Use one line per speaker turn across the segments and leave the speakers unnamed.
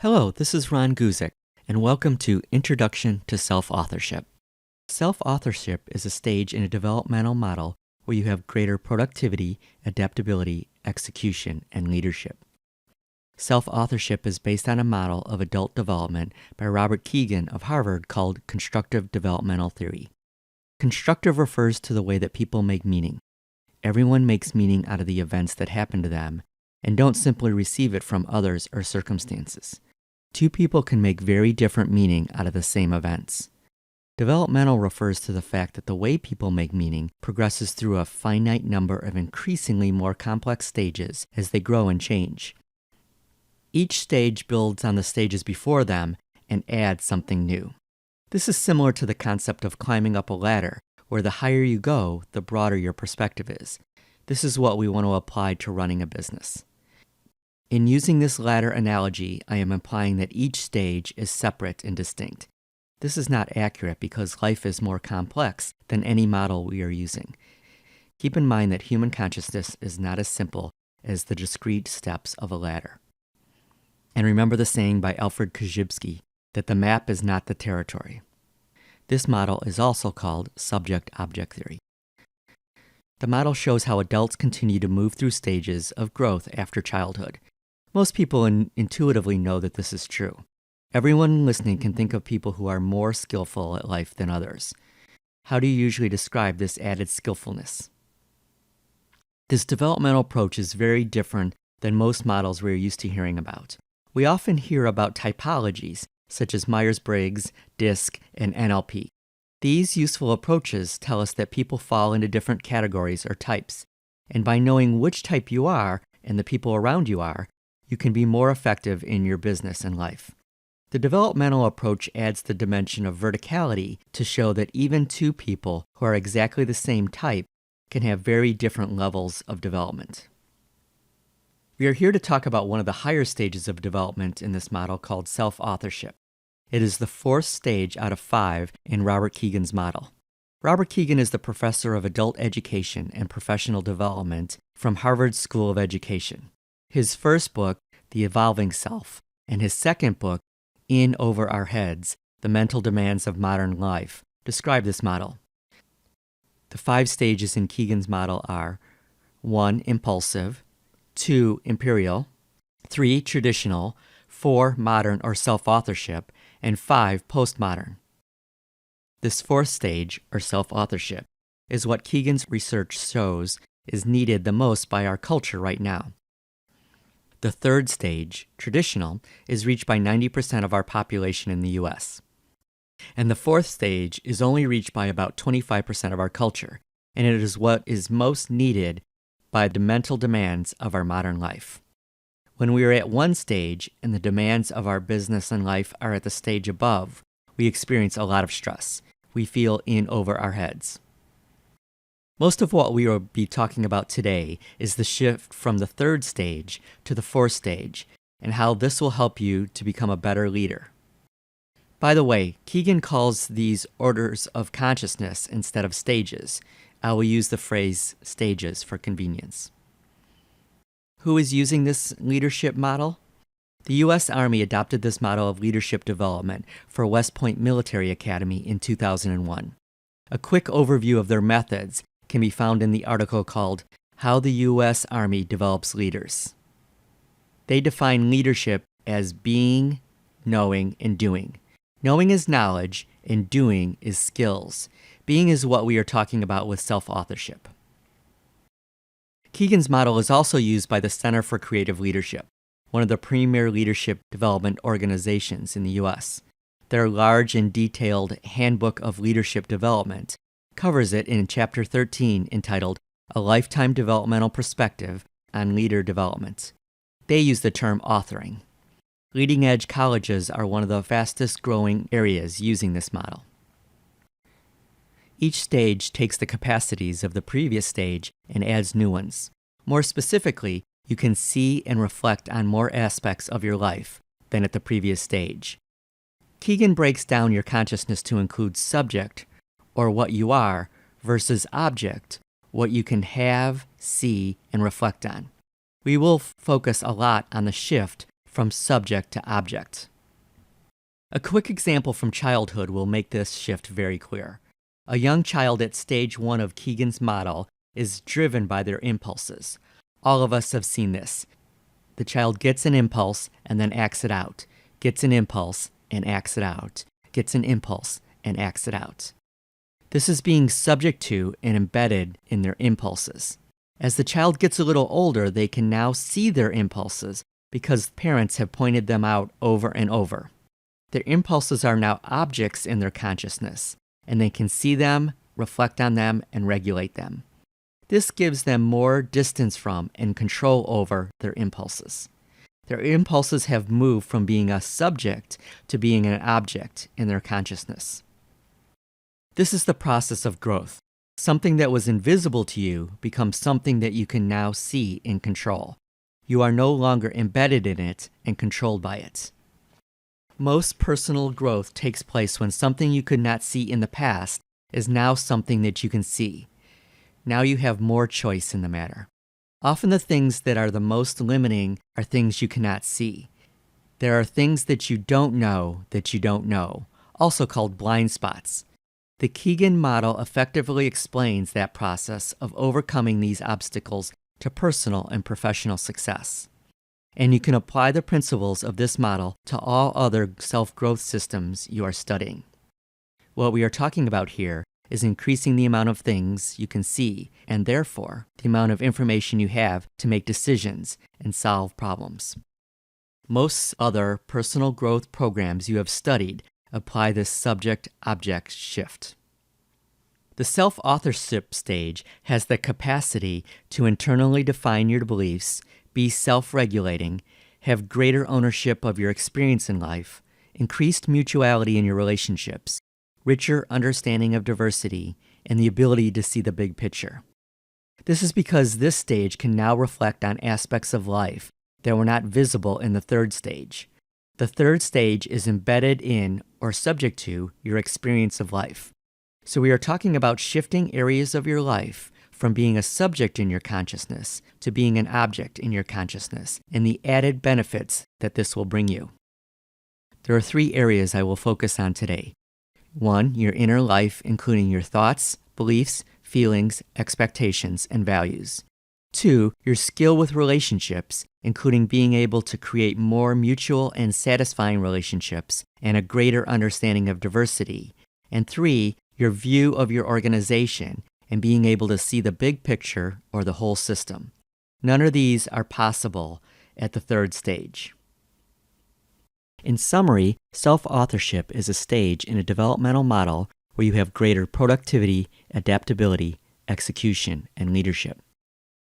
Hello, this is Ron Guzik, and welcome to Introduction to Self-Authorship. Self-authorship is a stage in a developmental model where you have greater productivity, adaptability, execution, and leadership. Self-authorship is based on a model of adult development by Robert Kegan of Harvard called Constructive-Developmental Theory. Constructive refers to the way that people make meaning. Everyone makes meaning out of the events that happen to them, and don't simply receive it from others or circumstances. Two people can make very different meaning out of the same events. Developmental refers to the fact that the way people make meaning progresses through a finite number of increasingly more complex stages as they grow and change. Each stage builds on the stages before them and adds something new. This is similar to the concept of climbing up a ladder, where the higher you go, the broader your perspective is. This is what we want to apply to running a business. In using this ladder analogy, I am implying that each stage is separate and distinct. This is not accurate because life is more complex than any model we are using. Keep in mind that human consciousness is not as simple as the discrete steps of a ladder. And remember the saying by Alfred Korzybski that the map is not the territory. This model is also called subject-object theory. The model shows how adults continue to move through stages of growth after childhood. Most people intuitively know that this is true. Everyone listening can think of people who are more skillful at life than others. How do you usually describe this added skillfulness? This developmental approach is very different than most models we're used to hearing about. We often hear about typologies, such as Myers-Briggs, DISC, and NLP. These useful approaches tell us that people fall into different categories or types, and by knowing which type you are and the people around you are, you can be more effective in your business and life. The developmental approach adds the dimension of verticality to show that even two people who are exactly the same type can have very different levels of development. We are here to talk about one of the higher stages of development in this model called self-authorship. It is the fourth stage out of 5 in Robert Kegan's model. Robert Kegan is the professor of adult education and professional development from Harvard School of Education. His first book, The Evolving Self, and his second book, In Over Our Heads, The Mental Demands of Modern Life, describe this model. The 5 stages in Kegan's model are 1. Impulsive, 2. Imperial, 3. Traditional, 4. Modern or self-authorship, and 5. Postmodern. This 4th stage, or self-authorship, is what Kegan's research shows is needed the most by our culture right now. The 3rd stage, traditional, is reached by 90% of our population in the U.S. And the 4th stage is only reached by about 25% of our culture, and it is what is most needed by the mental demands of our modern life. When we are at one stage and the demands of our business and life are at the stage above, we experience a lot of stress. We feel in over our heads. Most of what we will be talking about today is the shift from the 3rd stage to the 4th stage and how this will help you to become a better leader. By the way, Kegan calls these orders of consciousness instead of stages. I will use the phrase stages for convenience. Who is using this leadership model? The U.S. Army adopted this model of leadership development for West Point Military Academy in 2001. A quick overview of their methods can be found in the article called How the U.S. Army Develops Leaders. They define leadership as being, knowing, and doing. Knowing is knowledge, and doing is skills. Being is what we are talking about with self-authorship. Kegan's model is also used by the Center for Creative Leadership, one of the premier leadership development organizations in the U.S. Their large and detailed Handbook of Leadership Development covers it in Chapter 13 entitled A Lifetime Developmental Perspective on Leader Development. They use the term authoring. Leading-edge colleges are one of the fastest-growing areas using this model. Each stage takes the capacities of the previous stage and adds new ones. More specifically, you can see and reflect on more aspects of your life than at the previous stage. Kegan breaks down your consciousness to include subject, or what you are, versus object, what you can have, see, and reflect on. We will focus a lot on the shift from subject to object. A quick example from childhood will make this shift very clear. A young child at stage 1 of Keegan's model is driven by their impulses. All of us have seen this. The child gets an impulse and then acts it out, gets an impulse and acts it out, gets an impulse and acts it out. This is being subject to and embedded in their impulses. As the child gets a little older, they can now see their impulses because parents have pointed them out over and over. Their impulses are now objects in their consciousness, and they can see them, reflect on them, and regulate them. This gives them more distance from and control over their impulses. Their impulses have moved from being a subject to being an object in their consciousness. This is the process of growth. Something that was invisible to you becomes something that you can now see and control. You are no longer embedded in it and controlled by it. Most personal growth takes place when something you could not see in the past is now something that you can see. Now you have more choice in the matter. Often the things that are the most limiting are things you cannot see. There are things that you don't know, also called blind spots. The Keegan Model effectively explains that process of overcoming these obstacles to personal and professional success. And you can apply the principles of this model to all other self-growth systems you are studying. What we are talking about here is increasing the amount of things you can see, and therefore the amount of information you have to make decisions and solve problems. Most other personal growth programs you have studied apply this subject-object shift. The self-authorship stage has the capacity to internally define your beliefs, be self-regulating, have greater ownership of your experience in life, increased mutuality in your relationships, richer understanding of diversity, and the ability to see the big picture. This is because this stage can now reflect on aspects of life that were not visible in the third stage. The third stage is embedded in or subject to your experience of life. So we are talking about shifting areas of your life from being a subject in your consciousness to being an object in your consciousness and the added benefits that this will bring you. There are 3 areas I will focus on today. 1, your inner life, including your thoughts, beliefs, feelings, expectations, and values. 2, your skill with relationships, including being able to create more mutual and satisfying relationships and a greater understanding of diversity. And 3, your view of your organization and being able to see the big picture or the whole system. None of these are possible at the third stage. In summary, self-authorship is a stage in a developmental model where you have greater productivity, adaptability, execution, and leadership.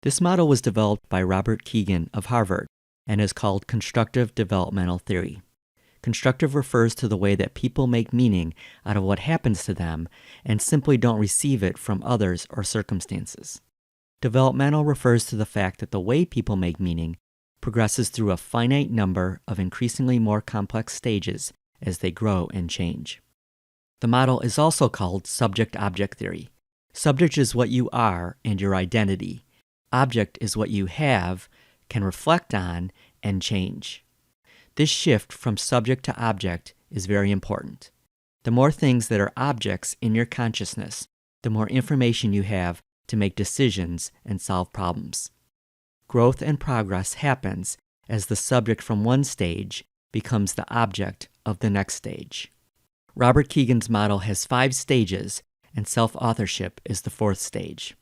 This model was developed by Robert Kegan of Harvard and is called Constructive-Developmental Theory. Constructive refers to the way that people make meaning out of what happens to them and simply don't receive it from others or circumstances. Developmental refers to the fact that the way people make meaning progresses through a finite number of increasingly more complex stages as they grow and change. The model is also called subject-object theory. Subject is what you are and your identity. Object is what you have, can reflect on, and change. This shift from subject to object is very important. The more things that are objects in your consciousness, the more information you have to make decisions and solve problems. Growth and progress happens as the subject from one stage becomes the object of the next stage. Robert Kegan's model has 5 stages, and self-authorship is the 4th stage.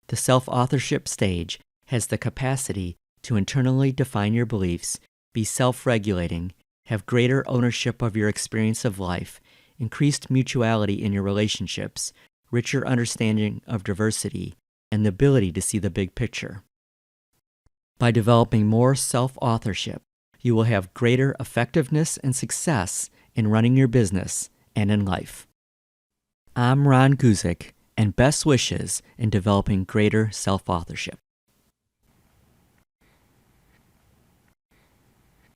The self-authorship stage has the capacity to internally define your beliefs, be self-regulating, have greater ownership of your experience of life, increased mutuality in your relationships, richer understanding of diversity, and the ability to see the big picture. By developing more self-authorship, you will have greater effectiveness and success in running your business and in life. I'm Ron Guzik, and best wishes in developing greater self-authorship.